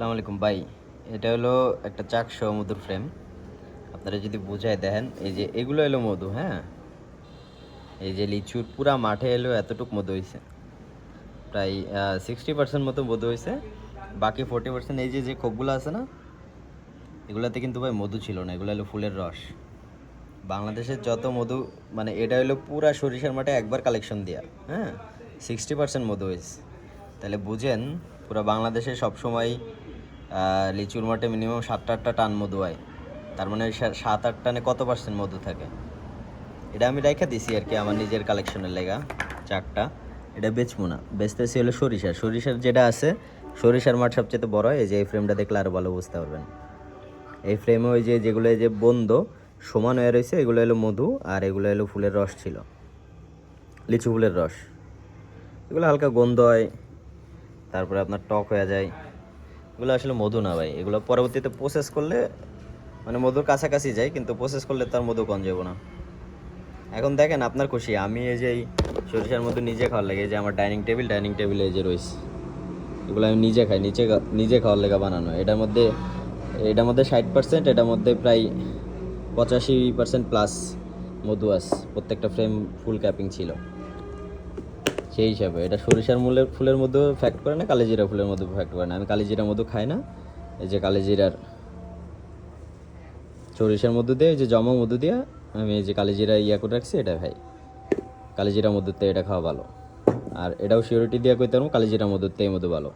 আসসালামু আলাইকুম ভাই। এটা হলো একটা চাকসহ মধুর ফ্রেম। আপনারা যদি বুঝায় দেখেন, এই যে এগুলো হলো মধু, হ্যাঁ? এই যে লিচুর পুরা মাঠে এলো এতটুক মধু হইছে। প্রায় 60% মতো মধু হইছে। বাকি 40% এই যে খোপগুলো আছে না, এগুলাতে কিন্তু ভাই মধু ছিল না, এগুলো হলো ফুলের রস। বাংলাদেশের যত মধু, মানে এটা হলো পুরা সরিষার মাঠে একবার কালেকশন দেয়া, হ্যাঁ? 60% মধু হয়েছে। তাহলে বুঝেন, পুরো বাংলাদেশে সবসময় লিচুর মাঠে মিনিমাম 7-8টা টান মধু হয়। তার মানে ওই 7-8 টানে কত পার্সেন্ট মধু থাকে? এটা আমি রাইখা দিছি আর কি আমার নিজের কালেকশনের লেগা চারটা। এটা বেচবো না, বেচতেছি হলো সরিষার যেটা আছে। সরিষার মাঠ সবচেয়ে বড় হয়। এই যে এই ফ্রেমটা দেখলে আরও ভালো বুঝতে পারবেন। এই ফ্রেমে ওই যে যেগুলো এই যে বন্ধ সমান হয়ে রয়েছে, এগুলো হলো মধু, আর এগুলো হলো ফুলের রস ছিল, লিচু ফুলের রস। এগুলো হালকা গন্ধ হয়, তারপরে আপনার টক হয়ে যায়। এগুলো আসলে মধু না ভাই, এগুলো পরবর্তীতে প্রসেস করলে মানে মধুর কাছাকাছি যায়, কিন্তু প্রসেস করলে তার মধু কম যাবো না। এখন দেখেন আপনার খুশি, আমি এই যে এই সরিষার মধু নিজে খাওয়ার লাগে, যে আমার ডাইনিং টেবিলে এই যে রয়েছে, এগুলো আমি নিজে খাই, নিজে খাওয়ার লেগে বানানো। এটার মধ্যে 60%, এটার মধ্যে প্রায় 85% প্লাস মধু আছে। প্রত্যেকটা ফ্রেম ফুল ক্যাপিং ছিল। সেই হিসাবে এটা সরিষার ফুলের মধ্যেও ফ্যাক্ট করে না, কালিজিরা ফুলের মধ্যে ফ্যাক্ট করে না। আমি কালিজিরা মধু খাই না। এই যে কালিজিরার সরিষার মধ্যে দিয়ে, এই যে জমা মধু দিয়ে আমি এই যে কালিজিরা করে রাখছি, এটা খাই। কালিজিরা মধুতে এটা খাওয়া ভালো। আর এটাও সিওরিটি দিয়ে কইতে পারবো, কালিজিরা মধুতে এই মধু ভালো।